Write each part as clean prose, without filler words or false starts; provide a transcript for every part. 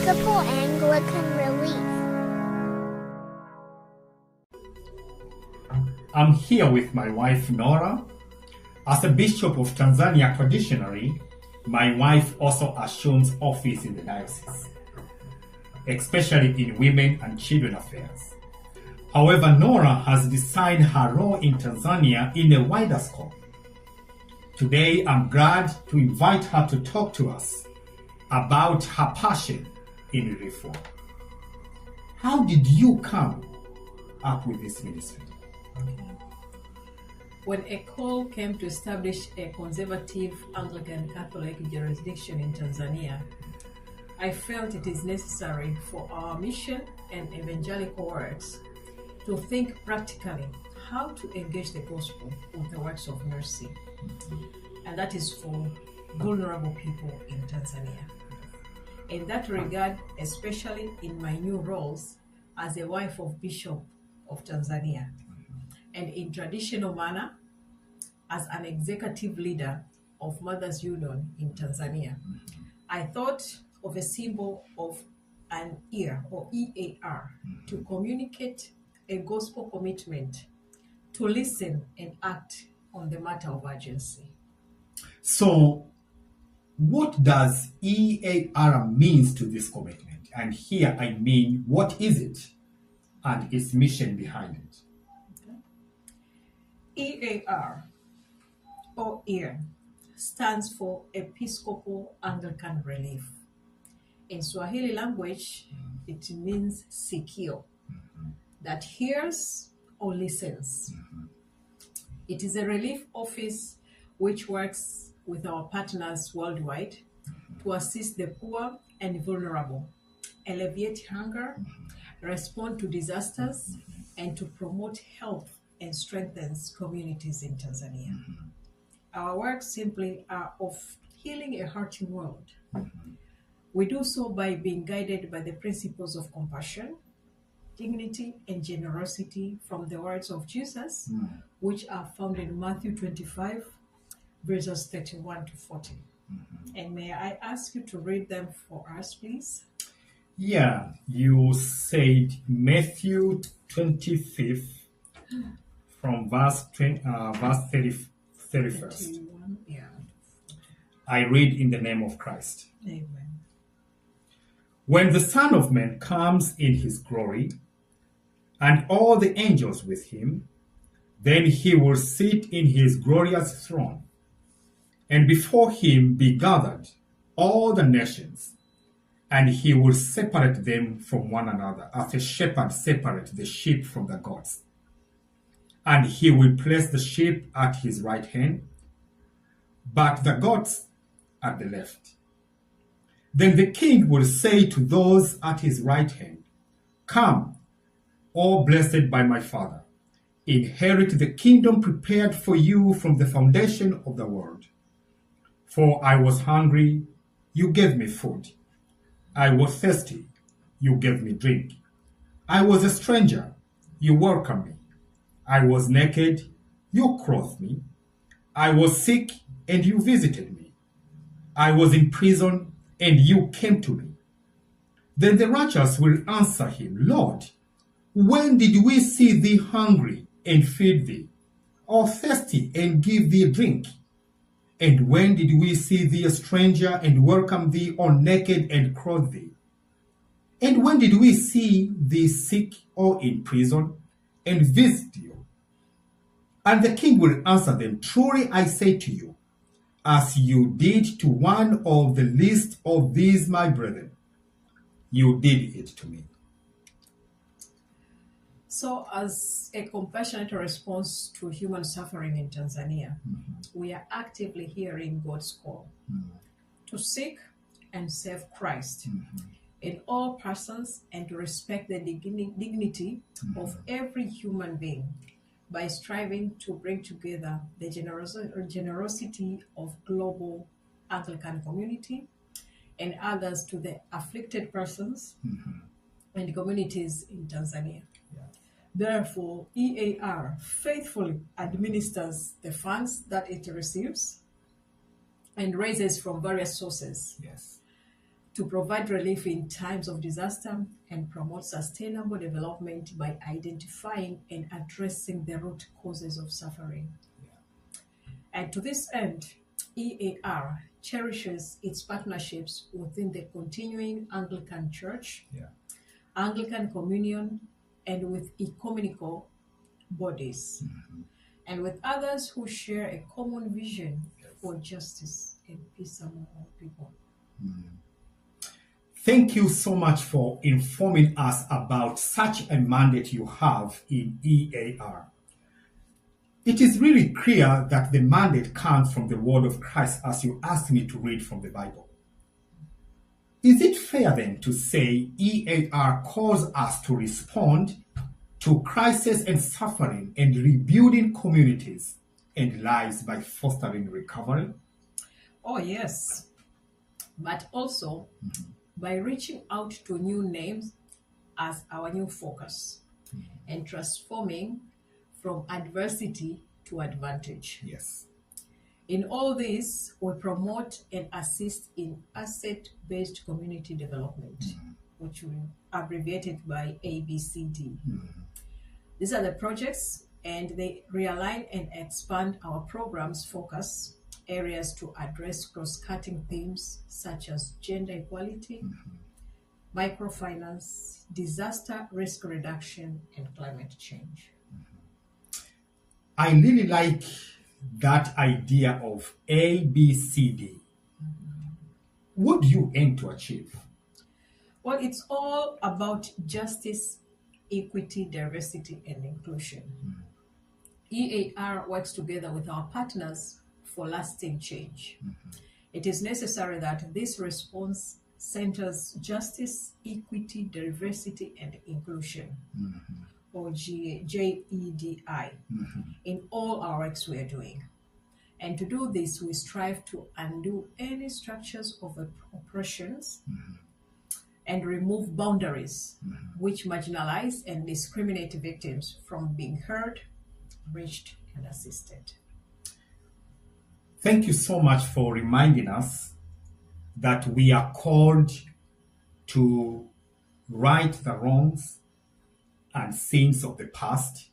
Episcopal Anglican Relief. I'm here with my wife Nora. As a bishop of Tanzania traditionally, my wife also assumes office in the diocese, especially in women and children affairs. However, Nora has designed her role in Tanzania in a wider scope. Today, I'm glad to invite her to talk to us about her passion in reform. How did you come up with this ministry? When a call came to establish a conservative Anglican Catholic jurisdiction in Tanzania, I felt it is necessary for our mission and evangelical works to think practically how to engage the gospel with the works of mercy. And that is for vulnerable people in Tanzania. In that regard, especially in my new roles as a wife of Bishop of Tanzania, and in traditional manner, as an executive leader of Mothers Union in Tanzania, I thought of a symbol of an ear, or EAR, to communicate a gospel commitment to listen and act on the matter of urgency. So, what does EAR means to this commitment? And here I mean, what is it and its mission behind it? EAR, or EAR, stands for Episcopal Anglican Relief. In Swahili language, it means sikio, that hears or listens. It is a relief office which works with our partners worldwide to assist the poor and vulnerable, alleviate hunger, respond to disasters, and to promote health and strengthens communities in Tanzania. Our works simply are of healing a hurting world. We do so by being guided by the principles of compassion, dignity, and generosity from the words of Jesus, which are found in Matthew 25, verses 31 to 40. And may I ask you to read them for us, please? Yeah, you said Matthew 25 from verse 31st. 31, yeah. I read in the name of Christ. Amen. When the Son of Man comes in his glory, and all the angels with him, then he will sit in his glorious throne, and before him be gathered all the nations, and he will separate them from one another, as a shepherd separates the sheep from the goats. And he will place the sheep at his right hand, but the goats at the left. Then the king will say to those at his right hand, "Come, all blessed by my Father, inherit the kingdom prepared for you from the foundation of the world. For I was hungry, you gave me food. I was thirsty, you gave me drink. I was a stranger, you welcomed me. I was naked, you clothed me. I was sick, and you visited me. I was in prison, and you came to me." Then the righteous will answer him, "Lord, when did we see thee hungry and feed thee, or thirsty and give thee drink? And when did we see thee a stranger and welcome thee, or naked and clothe thee? And when did we see thee sick or in prison and visit you?" And the king will answer them, "Truly I say to you, as you did to one of the least of these my brethren, you did it to me." So, as a compassionate response to human suffering in Tanzania, we are actively hearing God's call to seek and serve Christ in all persons and to respect the dignity of every human being by striving to bring together the generosity of global Anglican community and others to the afflicted persons and communities in Tanzania. Therefore, EAR faithfully administers the funds that it receives and raises from various sources. Yes. to provide relief in times of disaster and promote sustainable development by identifying and addressing the root causes of suffering. And to this end, EAR cherishes its partnerships within the continuing Anglican Church, Anglican Communion, and with ecumenical bodies, and with others who share a common vision for justice and peace among all people. Thank you so much for informing us about such a mandate you have in EAR. It is really clear that the mandate comes from the word of Christ, as you asked me to read from the Bible. Is it fair then to say EAR calls us to respond to crisis and suffering and rebuilding communities and lives by fostering recovery? Oh, yes. But also by reaching out to new names as our new focus and transforming from adversity to advantage. Yes. In all this, we promote and assist in asset-based community development, which we abbreviated by ABCD. These are the projects, and they realign and expand our program's focus areas to address cross-cutting themes such as gender equality, microfinance, disaster risk reduction, and climate change. I really like that idea of ABCD. What do you aim to achieve? Well, it's all about justice, equity, diversity, and inclusion. EAR works together with our partners for lasting change. It is necessary that this response centers justice, equity, diversity, and inclusion, or JEDI, in all our works we are doing. And to do this, we strive to undo any structures of oppressions and remove boundaries which marginalize and discriminate victims from being heard, reached, and assisted. Thank you so much for reminding us that we are called to right the wrongs and sins of the past,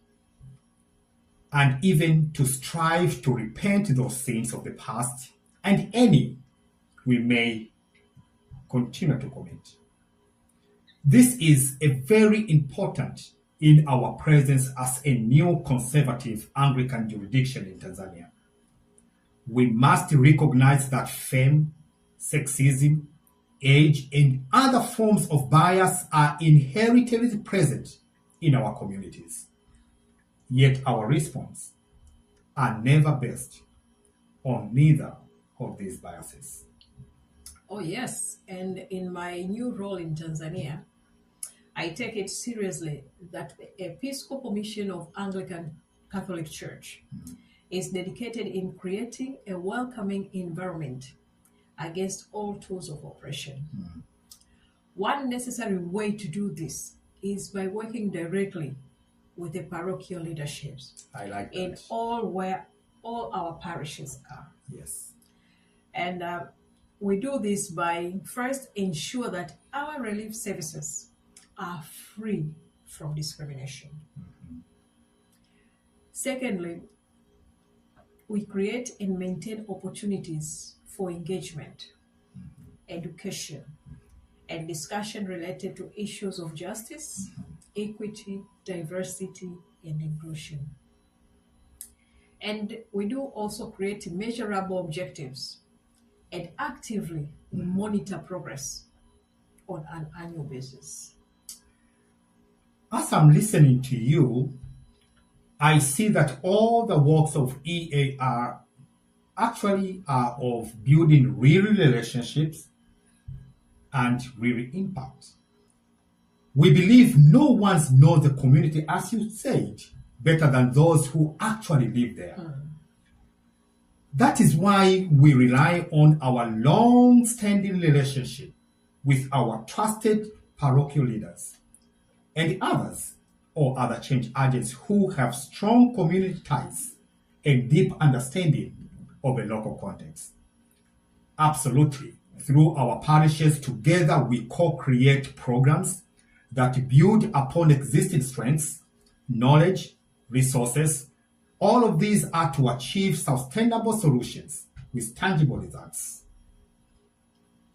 and even to strive to repent those sins of the past and any we may continue to commit. This is a very important in our presence as a new conservative Anglican jurisdiction in Tanzania. We must recognize that fame, sexism, age, and other forms of bias are inherently present in our communities. Yet our response are never based on neither of these biases. Oh, yes. And in my new role in Tanzania, I take it seriously that the Episcopal mission of Anglican Catholic Church is dedicated in creating a welcoming environment against all tools of oppression. One necessary way to do this is by working directly with the parochial leaderships I like that. in all where all our parishes are. Yes. And we do this by first ensure that our relief services are free from discrimination. Secondly, we create and maintain opportunities for engagement, education, and discussion related to issues of justice, equity, diversity, and inclusion. And we do also create measurable objectives and actively monitor progress on an annual basis. As I'm listening to you, I see that all the works of EAR actually are of building real relationships and real impact. We believe no one knows the community, as you said, better than those who actually live there. That is why we rely on our long-standing relationship with our trusted parochial leaders and others or other change agents who have strong community ties and deep understanding of a local context. Absolutely, through our parishes, together we co-create programs that build upon existing strengths, knowledge, resources. All of these are to achieve sustainable solutions with tangible results.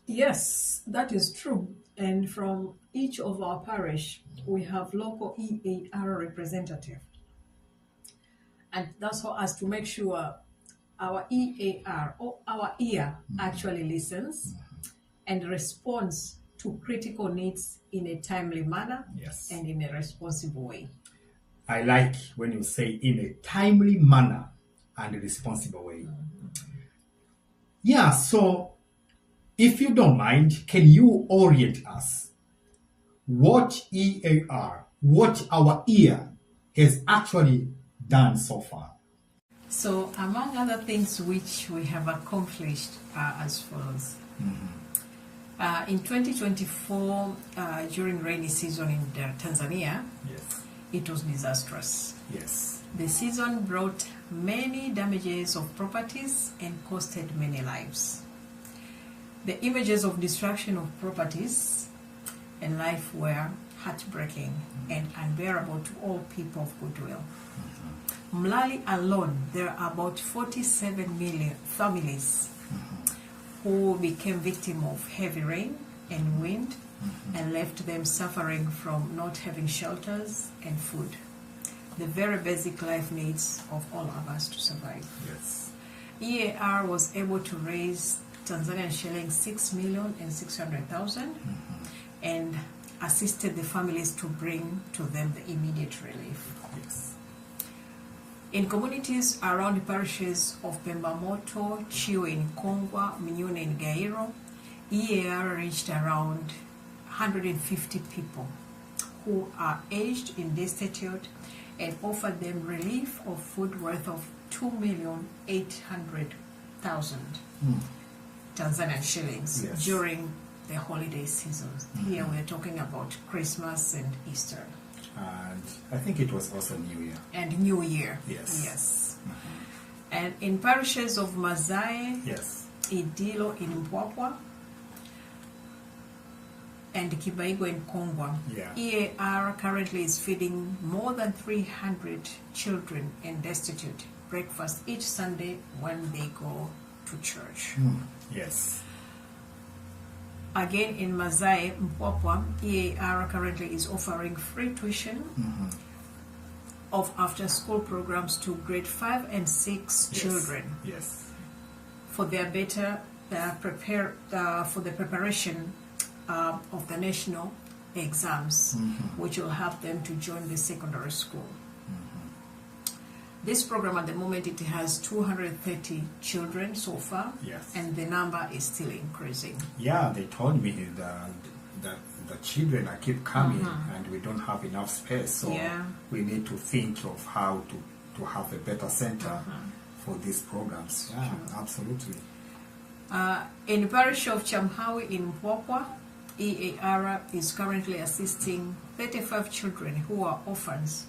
Yes, that is true. And from each of our parish, we have local EAR representative. And that's for us to make sure our EAR or our ear actually listens and responds to critical needs in a timely manner Yes. and in a responsible way. I like when you say in a timely manner and a responsible way. Yeah, so if you don't mind, can you orient us what EAR, what our ear has actually done so far? So, among other things which we have accomplished are as follows. In 2024, during rainy season in Tanzania, Yes. it was disastrous. Yes. The season brought many damages of properties and costed many lives. The images of destruction of properties and life were heartbreaking and unbearable to all people of goodwill. Mlali alone, there are about 47 million families who became victims of heavy rain and wind and left them suffering from not having shelters and food, the very basic life needs of all of us to survive. Yes. EAR was able to raise Tanzanian shillings 6,600,000 and assisted the families to bring to them the immediate relief. Yes. In communities around the parishes of Pembamoto, Chiwe in Kongwa, Minyone in Gairo, EAR reached around 150 people who are aged and destitute and offered them relief of food worth of 2,800,000 Tanzanian shillings Yes. during the holiday seasons. Here we are talking about Christmas and Easter. And I think it was also New Year. And New Year. Yes. Yes. And in parishes of Mazae, Yes. Idilo in Mpwapwa, and Kibaigo in Kongwa, Yeah. EAR currently is feeding more than 300 children and destitute breakfast each Sunday when they go to church. Yes. Again, in Mazae, Mpwapwa, EAR currently is offering free tuition of after-school programs to grade 5 and 6 children Yes. for their better for the preparation of the national exams, which will help them to join the secondary school. This program at the moment, it has 230 children so far, Yes. and the number is still increasing. Yeah, they told me that the children are keep coming and we don't have enough space, so Yeah. we need to think of how to have a better center for these programs. Yeah, absolutely. In the parish of Chamhawi in Mpwapwa, EAR is currently assisting 35 children who are orphans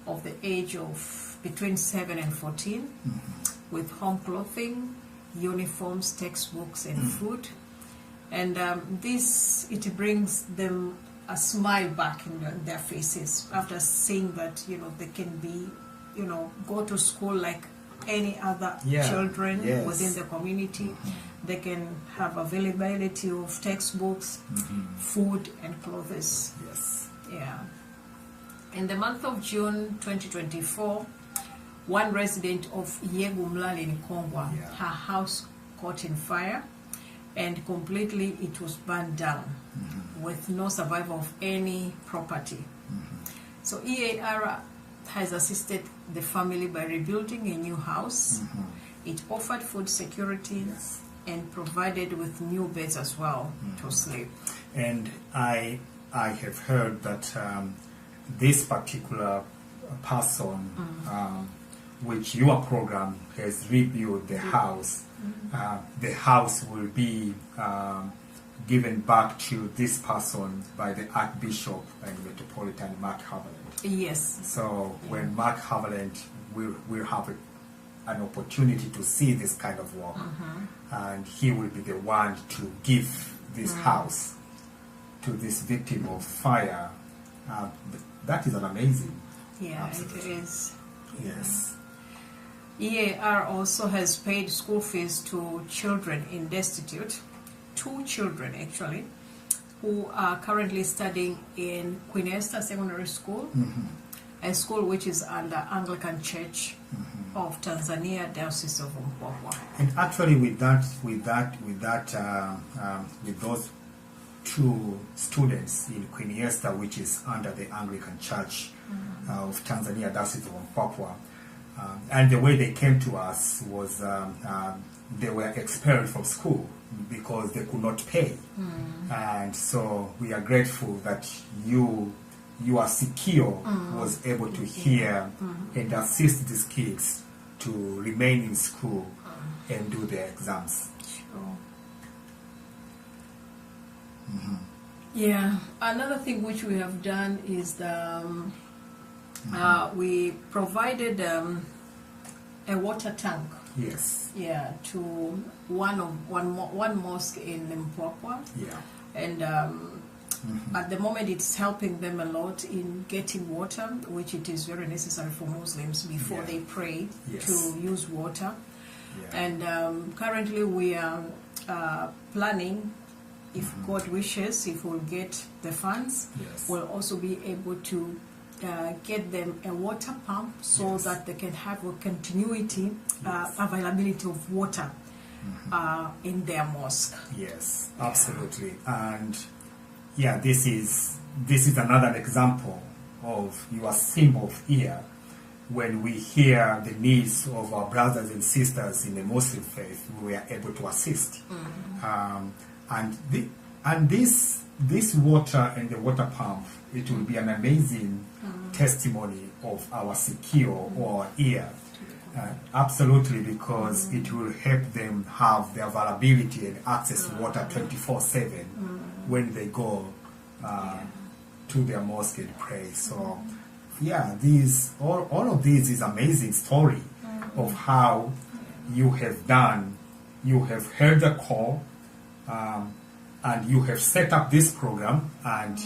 of the age of between 7 and 14 with home clothing, uniforms, textbooks, and food. And it brings them a smile back in their faces after seeing that, they can be, go to school like any other children within the community. They can have availability of textbooks, food, and clothes. Yes. Yeah. In the month of June 2024, one resident of Yegu Mlali in Kongwa, her house caught in fire and completely it was burned down with no survival of any property. So EAR has assisted the family by rebuilding a new house. It offered food security and provided with new beds as well to sleep. And I have heard that this particular person, which your program has rebuilt the house, the house will be given back to this person by the Archbishop and Metropolitan Mark Haviland. Yes. So when Mark Haviland will have an opportunity to see this kind of work, and he will be the one to give this house to this victim of fire. That is an amazing. Yeah, Absolutely. it is. Yes. EAR also has paid school fees to children in destitute, 2 children actually, who are currently studying in Queen Esther Secondary School, a school which is under Anglican Church of Tanzania, Diocese of Mpwapwa. And actually, with those 2 students in Queen Esther, which is under the Anglican Church of Tanzania, Diocese of Mpwapwa, and the way they came to us was they were expelled from school because they could not pay. And so we are grateful that you are secure, was able to hear and assist these kids to remain in school and do their exams. Sure. Yeah, another thing which we have done is we provided a water tank. Yes. Yeah, to one mosque in Mpwapwa. Yeah. And at the moment it's helping them a lot in getting water, which it is very necessary for Muslims before they pray to use water. Yeah. And currently we are planning, if God wishes, if we'll get the funds, we'll also be able to get them a water pump so that they can have a continuity, availability of water in their mosque. Yes, absolutely. And yeah, this is another example of your symbol of ear when we hear the needs of our brothers and sisters in the Muslim faith. We are able to assist. And this water and the water pump, it will be an amazing testimony of our secure or ear. Absolutely, because it will help them have the availability and access to water 24/7 when they go to their mosque and pray. So, yeah, all of this is amazing story of how you have done. You have heard the call, and you have set up this program, and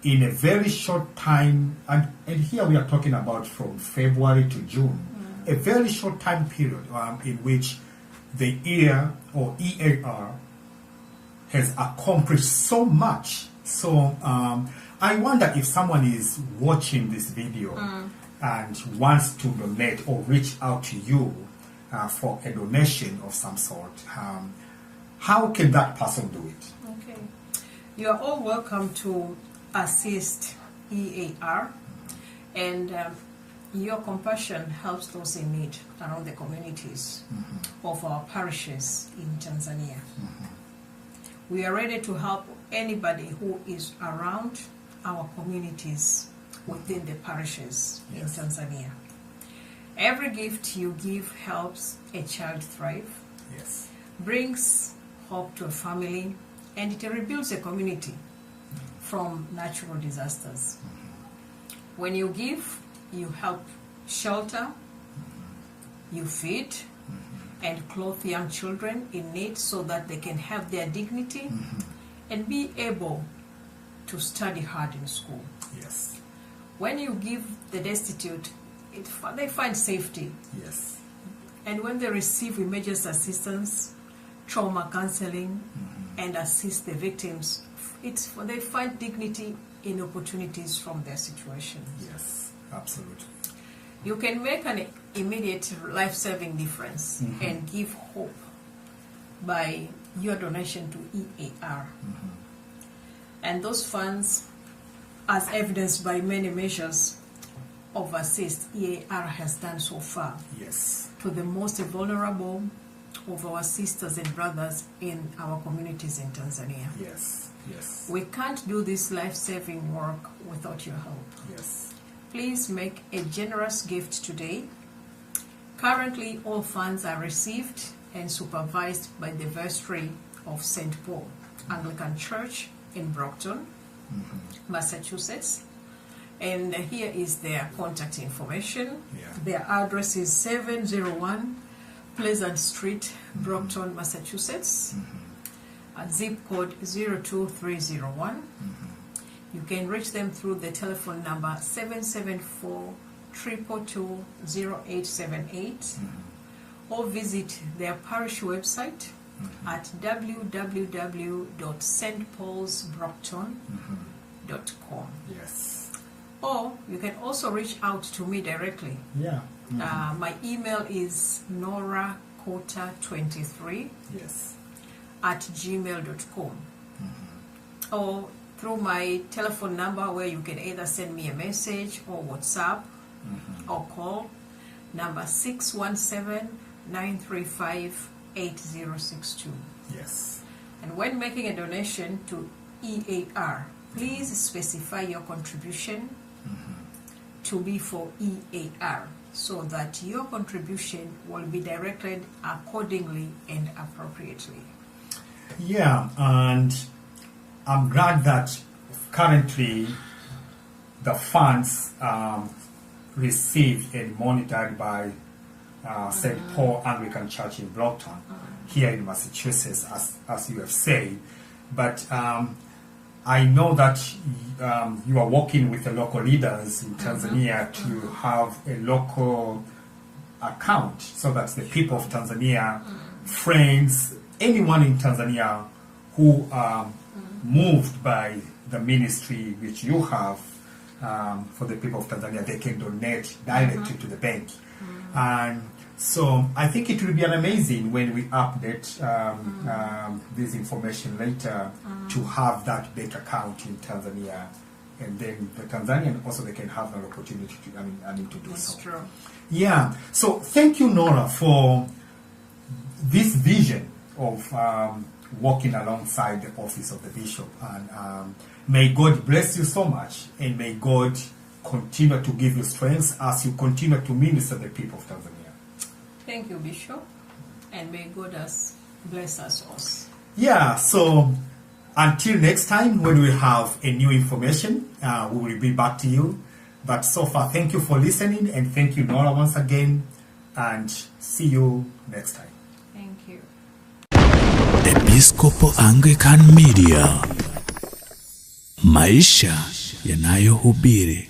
in a very short time, and here we are talking about from February to June, a very short time period in which the EAR or EAR has accomplished so much. So I wonder if someone is watching this video and wants to donate or reach out to you for a donation of some sort. How can that person do it? Okay. You are all welcome to assist EAR, and your compassion helps those in need around the communities of our parishes in Tanzania. We are ready to help anybody who is around our communities within the parishes in Tanzania. Every gift you give helps a child thrive, brings hope to a family, and it rebuilds a community from natural disasters. When you give, you help shelter, you feed and clothe young children in need so that they can have their dignity and be able to study hard in school. When you give the destitute, they find safety. And when they receive immediate assistance, trauma counseling, and assist the victims, they find dignity in opportunities from their situation. Absolutely. You can make an immediate life-saving difference and give hope by your donation to EAR. And those funds, as evidenced by many measures of assist EAR has done so far to the most vulnerable of our sisters and brothers in our communities in Tanzania. We can't do this life-saving work without your help. Please make a generous gift today. Currently, all funds are received and supervised by the vestry of St. Paul Anglican Church in Brockton, Massachusetts. And here is their contact information. Their address is 701 Pleasant Street, Brockton, Massachusetts. Zip code 02301. You can reach them through the telephone number 774-222-0878 or visit their parish website at www.stpaulsbrockton.com. Yes. Or you can also reach out to me directly. Yeah. My email is norakota23 Yes. at gmail.com. Or through my telephone number, where you can either send me a message or WhatsApp or call number 617-935-8062. Yes. And when making a donation to EAR, please specify your contribution to be for EAR, so that your contribution will be directed accordingly and appropriately. Yeah, and I'm glad that currently the funds received and monitored by St. Paul Anglican Church in Brockton here in Massachusetts, as you have said. But I know that you are working with the local leaders in Tanzania to have a local account, so that the people of Tanzania, friends, anyone in Tanzania who are moved by the ministry which you have for the people of Tanzania, they can donate directly to the bank. And so I think it will be an amazing when we update this information later to have that bank account in Tanzania, and then the Tanzanian also, they can have an opportunity to, to do That's so. true. Yeah. So thank you, Nora, for this vision of working alongside the office of the bishop, and may God bless you so much, and may God continue to give you strength as you continue to minister the people of Tanzania. Thank you, Bishop, and may God bless us all. Yeah, so until next time when we have a new information, we will be back to you. But so far, thank you for listening, and thank you, Nora, once again, and see you next time. Thank you. Episcopal Anglican Media, maisha yanayohubiri.